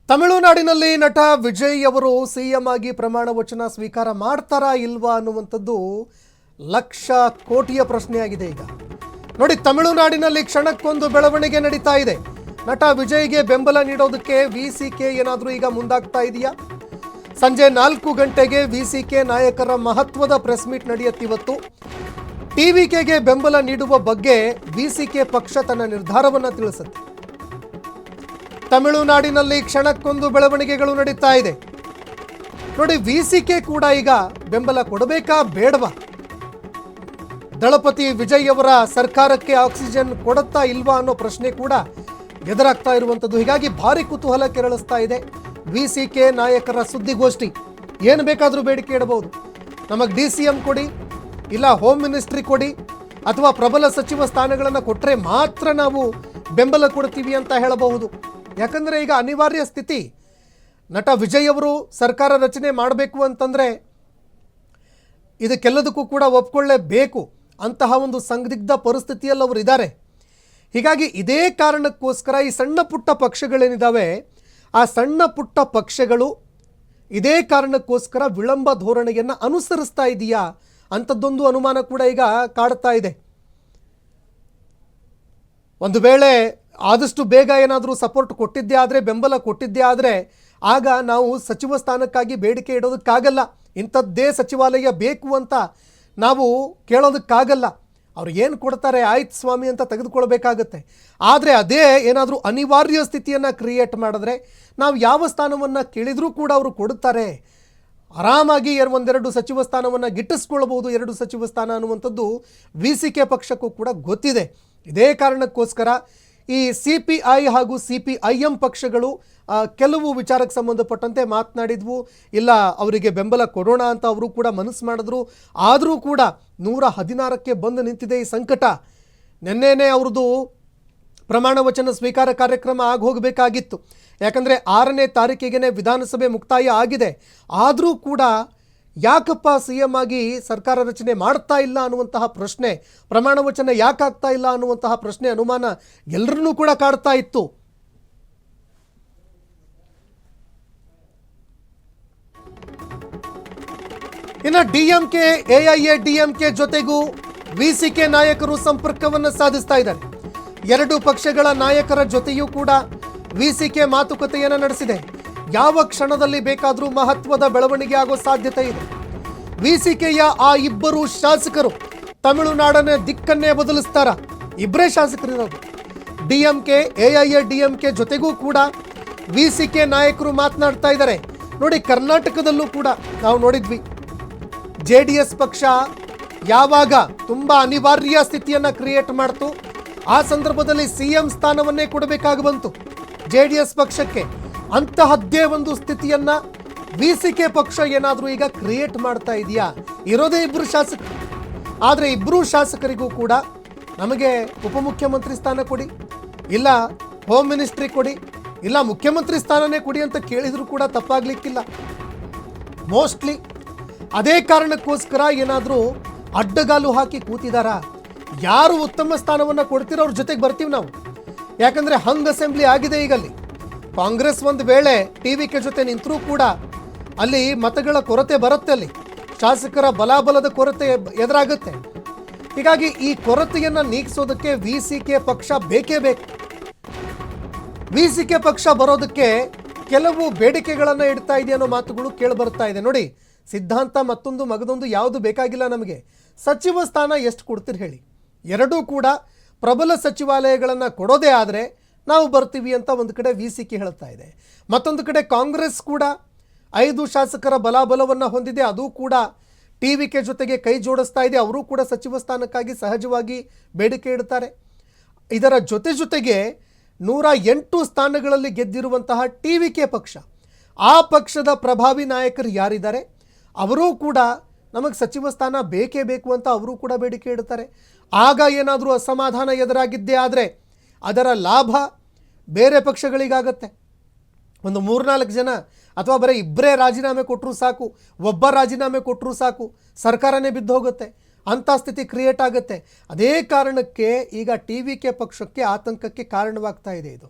ತಮಿಳುನಾಡಿನಲ್ಲಿ ನಟ ವಿಜಯ್ ಅವರು ಸಿಎಂ ಆಗಿ ಪ್ರಮಾಣ ವಚನ ಸ್ವೀಕಾರ ಮಾಡ್ತಾರಾ ಇಲ್ವಾ ಅನ್ನುವಂಥದ್ದು ಲಕ್ಷ ಕೋಟಿಯ ಪ್ರಶ್ನೆಯಾಗಿದೆ. ಈಗ ನೋಡಿ, ತಮಿಳುನಾಡಿನಲ್ಲಿ ಕ್ಷಣಕ್ಕೊಂದು ಬೆಳವಣಿಗೆ ನಡೀತಾ ಇದೆ. ನಟ ವಿಜಯ್ಗೆ ಬೆಂಬಲ ನೀಡೋದಕ್ಕೆ ವಿಸಿಕೆ ಏನಾದರೂ ಈಗ ಮುಂದಾಗ್ತಾ ಇದೆಯಾ? ಸಂಜೆ 4 ಗಂಟೆಗೆ ವಿಸಿಕೆ ನಾಯಕರ ಮಹತ್ವದ ಪ್ರೆಸ್ ಮೀಟ್ ನಡೆಯುತ್ತಿವತ್ತು. ಟಿವಿಕೆಗೆ ಬೆಂಬಲ ನೀಡುವ ಬಗ್ಗೆ ವಿಸಿಕೆ ಪಕ್ಷ ತನ್ನ ನಿರ್ಧಾರವನ್ನು ತಿಳಿಸುತ್ತೆ. ತಮಿಳುನಾಡಿನಲ್ಲಿ ಕ್ಷಣಕ್ಕೊಂದು ಬೆಳವಣಿಗೆಗಳು ನಡೀತಾ ಇದೆ. ನೋಡಿ, ವಿಸಿಕೆ ಕೂಡ ಈಗ ಬೆಂಬಲ ಕೊಡಬೇಕಾ ಬೇಡವಾ? ದಳಪತಿ ವಿಜಯ್ ಅವರ ಸರ್ಕಾರಕ್ಕೆ ಆಕ್ಸಿಜನ್ ಕೊಡುತ್ತಾ ಇಲ್ವಾ ಅನ್ನೋ ಪ್ರಶ್ನೆ ಕೂಡ ಎದುರಾಗ್ತಾ ಇರುವಂಥದ್ದು. ಹೀಗಾಗಿ ಭಾರಿ ಕುತೂಹಲ ಕೆರಳಿಸ್ತಾ ಇದೆ. ವಿಸಿಕೆ ನಾಯಕರ ಸುದ್ದಿಗೋಷ್ಠಿ ಏನು ಬೇಕಾದರೂ ಬೇಡಿಕೆ ಇಡಬಹುದು. ನಮಗೆ DCM ಕೊಡಿ, ಇಲ್ಲ ಹೋಮ್ ಮಿನಿಸ್ಟ್ರಿ ಕೊಡಿ, ಅಥವಾ ಪ್ರಬಲ ಸಚಿವ ಸ್ಥಾನಗಳನ್ನು ಕೊಟ್ಟರೆ ಮಾತ್ರ ನಾವು ಬೆಂಬಲ ಕೊಡ್ತೀವಿ ಅಂತ ಹೇಳಬಹುದು. ಯಾಕಂದರೆ ಈಗ ಅನಿವಾರ್ಯ ಸ್ಥಿತಿ. ನಟ ವಿಜಯ್ ಅವರು ಸರ್ಕಾರ ರಚನೆ ಮಾಡಬೇಕು ಅಂತಂದರೆ ಇದಕ್ಕೆಲ್ಲದಕ್ಕೂ ಕೂಡ ಒಪ್ಕೊಳ್ಳೇಬೇಕು. ಅಂತಹ ಒಂದು ಸಂದಿಗ್ಧ ಪರಿಸ್ಥಿತಿಯಲ್ಲಿ ಅವರು ಇದ್ದಾರೆ. ಹೀಗಾಗಿ ಇದೇ ಕಾರಣಕ್ಕೋಸ್ಕರ ಈ ಸಣ್ಣ ಪುಟ್ಟ ಪಕ್ಷಗಳೇನಿದ್ದಾವೆ, ಆ ಸಣ್ಣ ಪುಟ್ಟ ಪಕ್ಷಗಳು ಇದೇ ಕಾರಣಕ್ಕೋಸ್ಕರ ವಿಳಂಬ ಧೋರಣೆಯನ್ನು ಅನುಸರಿಸ್ತಾ ಇದೆಯಾ ಅಂಥದ್ದೊಂದು ಅನುಮಾನ ಕೂಡ ಈಗ ಕಾಡ್ತಾ ಇದೆ. ಒಂದು ವೇಳೆ ಆದಷ್ಟು ಬೇಗ ಏನಾದರೂ ಸಪೋರ್ಟ್ ಕೊಟ್ಟಿದ್ದೇ ಆದರೆ, ಬೆಂಬಲ ಕೊಟ್ಟಿದ್ದೇ ಆದರೆ, ಆಗ ನಾವು ಸಚಿವ ಸ್ಥಾನಕ್ಕಾಗಿ ಬೇಡಿಕೆ ಇಡೋದಕ್ಕಾಗಲ್ಲ. ಇಂಥದ್ದೇ ಸಚಿವಾಲಯ ಬೇಕು ಅಂತ ನಾವು ಕೇಳೋದಕ್ಕಾಗಲ್ಲ. ಅವ್ರು ಏನು ಕೊಡ್ತಾರೆ ಆಯ್ತು ಸ್ವಾಮಿ ಅಂತ ತೆಗೆದುಕೊಳ್ಬೇಕಾಗತ್ತೆ. ಆದರೆ ಅದೇ ಏನಾದರೂ ಅನಿವಾರ್ಯ ಸ್ಥಿತಿಯನ್ನು ಕ್ರಿಯೇಟ್ ಮಾಡಿದ್ರೆ ನಾವು ಯಾವ ಸ್ಥಾನವನ್ನು ಕೇಳಿದರೂ ಕೂಡ ಅವರು ಕೊಡುತ್ತಾರೆ. ಆರಾಮಾಗಿ ಒಂದೆರಡು ಸಚಿವ ಸ್ಥಾನವನ್ನು ಗಿಟ್ಟಿಸ್ಕೊಳ್ಬಹುದು. 2 ಸಚಿವ ಸ್ಥಾನ ಅನ್ನುವಂಥದ್ದು ವಿಸಿಕೆ ಪಕ್ಷಕ್ಕೂ ಕೂಡ ಗೊತ್ತಿದೆ. ಇದೇ ಕಾರಣಕ್ಕೋಸ್ಕರ ಈ CPI ಹಾಗೂ CPIM ಪಕ್ಷಗಳು ಕೆಲವು ವಿಚಾರಕ್ಕೆ ಸಂಬಂಧಪಟ್ಟಂತೆ ಮಾತನಾಡಿದ್ವು. ಇಲ್ಲ, ಅವರಿಗೆ ಬೆಂಬಲ ಕೊಡೋಣ ಅಂತ ಅವರು ಕೂಡ ಮನಸ್ಸು ಮಾಡಿದ್ರು. ಆದರೂ ಕೂಡ 116ಕ್ಕೆ ಬಂದು ನಿಂತಿದೆ ಈ ಸಂಕಟ. ನಿನ್ನೆನೇ ಅವ್ರದ್ದು ಪ್ರಮಾಣ ವಚನ ಸ್ವೀಕಾರ ಕಾರ್ಯಕ್ರಮ ಆಗೋಗಬೇಕಾಗಿತ್ತು. ಯಾಕಂದರೆ 6ನೇ ತಾರೀಕಿಗೆ ವಿಧಾನಸಭೆ ಮುಕ್ತಾಯ ಆಗಿದೆ. ಆದರೂ ಕೂಡ ಯಾಕಪ್ಪ CM ಆಗಿ ಸರ್ಕಾರ ರಚನೆ ಮಾಡ್ತಾ ಇಲ್ಲ ಅನ್ನುವಂತಹ ಪ್ರಶ್ನೆ, ಪ್ರಮಾಣ ವಚನ ಯಾಕಾಗ್ತಾ ಇಲ್ಲ ಅನ್ನುವಂತಹ ಪ್ರಶ್ನೆ, ಅನುಮಾನ ಎಲ್ಲರನ್ನೂ ಕೂಡ ಕಾಡ್ತಾ ಇತ್ತು. ಇನ್ನು DMK AIADMK ಜೊತೆಗೂ ವಿಸಿಕೆ ನಾಯಕರು ಸಂಪರ್ಕವನ್ನು ಸಾಧಿಸ್ತಾ ಇದ್ದಾರೆ. 2 ಪಕ್ಷಗಳ ನಾಯಕರ ಜೊತೆಯೂ ಕೂಡ ವಿಸಿಕೆ ಮಾತುಕತೆಯನ್ನು ನಡೆಸಿದೆ. ಯಾವ ಕ್ಷಣದಲ್ಲಿ ಬೇಕಾದರೂ ಮಹತ್ವದ ಬೆಳವಣಿಗೆ ಆಗೋ ಸಾಧ್ಯತೆ ಇದೆ. ವಿಸಿಕೆಯ ಆ ಇಬ್ಬರು ಶಾಸಕರು ತಮಿಳುನಾಡನ ದಿಕ್ಕನ್ನೇ ಬದಲಿಸ್ತಾರ. ಇಬ್ಬರೇ ಶಾಸಕರಿರೋದು. DMK AIADMK ಜೊತೆಗೂ ಕೂಡ ವಿಸಿಕೆ ನಾಯಕರು ಮಾತನಾಡ್ತಾ ಇದ್ದಾರೆ. ನೋಡಿ, ಕರ್ನಾಟಕದಲ್ಲೂ ಕೂಡ ನಾವು ನೋಡಿದ್ವಿ, JDS ಪಕ್ಷ ಯಾವಾಗ ತುಂಬ ಅನಿವಾರ್ಯ ಸ್ಥಿತಿಯನ್ನು ಕ್ರಿಯೇಟ್ ಮಾಡ್ತು, ಆ ಸಂದರ್ಭದಲ್ಲಿ CM ಸ್ಥಾನವನ್ನೇ ಕೊಡಬೇಕಾಗಿ ಬಂತು JDS ಪಕ್ಷಕ್ಕೆ. ಅಂತಹದ್ದೇ ಒಂದು ಸ್ಥಿತಿಯನ್ನು ವಿಸಿಕೆ ಪಕ್ಷ ಏನಾದರೂ ಈಗ ಕ್ರಿಯೇಟ್ ಮಾಡ್ತಾ ಇದೆಯಾ? ಇರೋದೇ 2 ಶಾಸಕರು. ಆದರೆ 2 ಶಾಸಕರಿಗೂ ಕೂಡ ನಮಗೆ ಉಪಮುಖ್ಯಮಂತ್ರಿ ಸ್ಥಾನ ಕೊಡಿ, ಇಲ್ಲ ಹೋಮ್ ಮಿನಿಸ್ಟ್ರಿ ಕೊಡಿ, ಇಲ್ಲ ಮುಖ್ಯಮಂತ್ರಿ ಸ್ಥಾನನೇ ಕೊಡಿ ಅಂತ ಕೇಳಿದರೂ ಕೂಡ ತಪ್ಪಾಗಲಿಕ್ಕಿಲ್ಲ. ಮೋಸ್ಟ್ಲಿ ಅದೇ ಕಾರಣಕ್ಕೋಸ್ಕರ ಏನಾದರೂ ಅಡ್ಡಗಾಲು ಹಾಕಿ ಕೂತಿದಾರಾ? ಯಾರು ಉತ್ತಮ ಸ್ಥಾನವನ್ನು ಕೊಡ್ತಿರೋ ಅವ್ರ ಜೊತೆಗೆ ಬರ್ತೀವಿ ನಾವು. ಯಾಕಂದರೆ ಹಂಗ್ ಅಸೆಂಬ್ಲಿ ಆಗಿದೆ ಈಗ. ಅಲ್ಲಿ ಕಾಂಗ್ರೆಸ್ ಒಂದು ವೇಳೆ TVK ಜೊತೆ ನಿಂತರೂ ಕೂಡ ಅಲ್ಲಿ ಮತಗಳ ಕೊರತೆ ಬರುತ್ತೆ. ಅಲ್ಲಿ ಶಾಸಕರ ಬಲಾಬಲದ ಕೊರತೆ ಎದುರಾಗುತ್ತೆ. ಹೀಗಾಗಿ ಈ ಕೊರತೆಯನ್ನು ನೀಗಿಸೋದಕ್ಕೆ ವಿಸಿಕೆ ಪಕ್ಷ ಬೇಕೇ ಬೇಕು. ವಿಸಿಕೆ ಪಕ್ಷ ಬರೋದಕ್ಕೆ ಕೆಲವು ಬೇಡಿಕೆಗಳನ್ನು ಇಡ್ತಾ ಇದೆ ಅನ್ನೋ ಮಾತುಗಳು ಕೇಳಿಬರ್ತಾ ಇದೆ. ನೋಡಿ, ಸಿದ್ಧಾಂತ ಮತ್ತೊಂದು ಮಗದೊಂದು ಯಾವುದು ಬೇಕಾಗಿಲ್ಲ ನಮಗೆ. ಸಚಿವ ಸ್ಥಾನ ಎಷ್ಟು ಕೊಡ್ತೀರಿ ಹೇಳಿ? 2 ಕೂಡ ಪ್ರಬಲ ಸಚಿವಾಲಯಗಳನ್ನು ಕೊಡೋದೇ ಆದರೆ ನಾವು ಬರ್ತೀವಿ ಅಂತ ಒಂದು ಕಡೆ ವಿಸಿಕೆ ಹೇಳ್ತಾ ಇದೆ. ಮತ್ತೊಂದು ಕಡೆ ಕಾಂಗ್ರೆಸ್ ಕೂಡ 5 ಶಾಸಕರ ಬಲಾಬಲವನ್ನು ಹೊಂದಿದೆ. ಅದು ಕೂಡ TVK ಜೊತೆಗೆ ಕೈ ಜೋಡಿಸ್ತಾ ಇದೆ. ಅವರು ಕೂಡ ಸಚಿವ ಸ್ಥಾನಕ್ಕಾಗಿ ಸಹಜವಾಗಿ ಬೇಡಿಕೆ ಇಡ್ತಾರೆ. ಇದರ ಜೊತೆಗೆ 108 ಸ್ಥಾನಗಳಲ್ಲಿ ಗೆದ್ದಿರುವಂತಹ TVK ಪಕ್ಷ, ಆ ಪಕ್ಷದ ಪ್ರಭಾವಿ ನಾಯಕರು ಯಾರಿದ್ದಾರೆ ಅವರೂ ಕೂಡ ನಮಗೆ ಸಚಿವ ಸ್ಥಾನ ಬೇಕೇ ಬೇಕು ಅಂತ ಅವರು ಕೂಡ ಬೇಡಿಕೆ ಇಡ್ತಾರೆ. ಆಗ ಏನಾದರೂ ಅಸಮಾಧಾನ ಎದುರಾಗಿದ್ದೇ ಆದರೆ ಅದರ ಲಾಭ ಬೇರೆ ಪಕ್ಷಗಳಿಗಾಗತ್ತೆ. ಒಂದು 3-4 ಜನ ಅಥವಾ ಬರೀ 2 ರಾಜೀನಾಮೆ ಕೊಟ್ಟರೂ ಸಾಕು, ಒಬ್ಬ ರಾಜೀನಾಮೆ ಕೊಟ್ಟರೂ ಸಾಕು, ಸರ್ಕಾರನೇ ಬಿದ್ದು ಹೋಗುತ್ತೆ. ಅಂಥ ಸ್ಥಿತಿ ಕ್ರಿಯೇಟ್ ಆಗುತ್ತೆ. ಅದೇ ಕಾರಣಕ್ಕೆ ಈಗ TVK ಪಕ್ಷಕ್ಕೆ ಆತಂಕಕ್ಕೆ ಕಾರಣವಾಗ್ತಾ ಇದೆ ಇದು.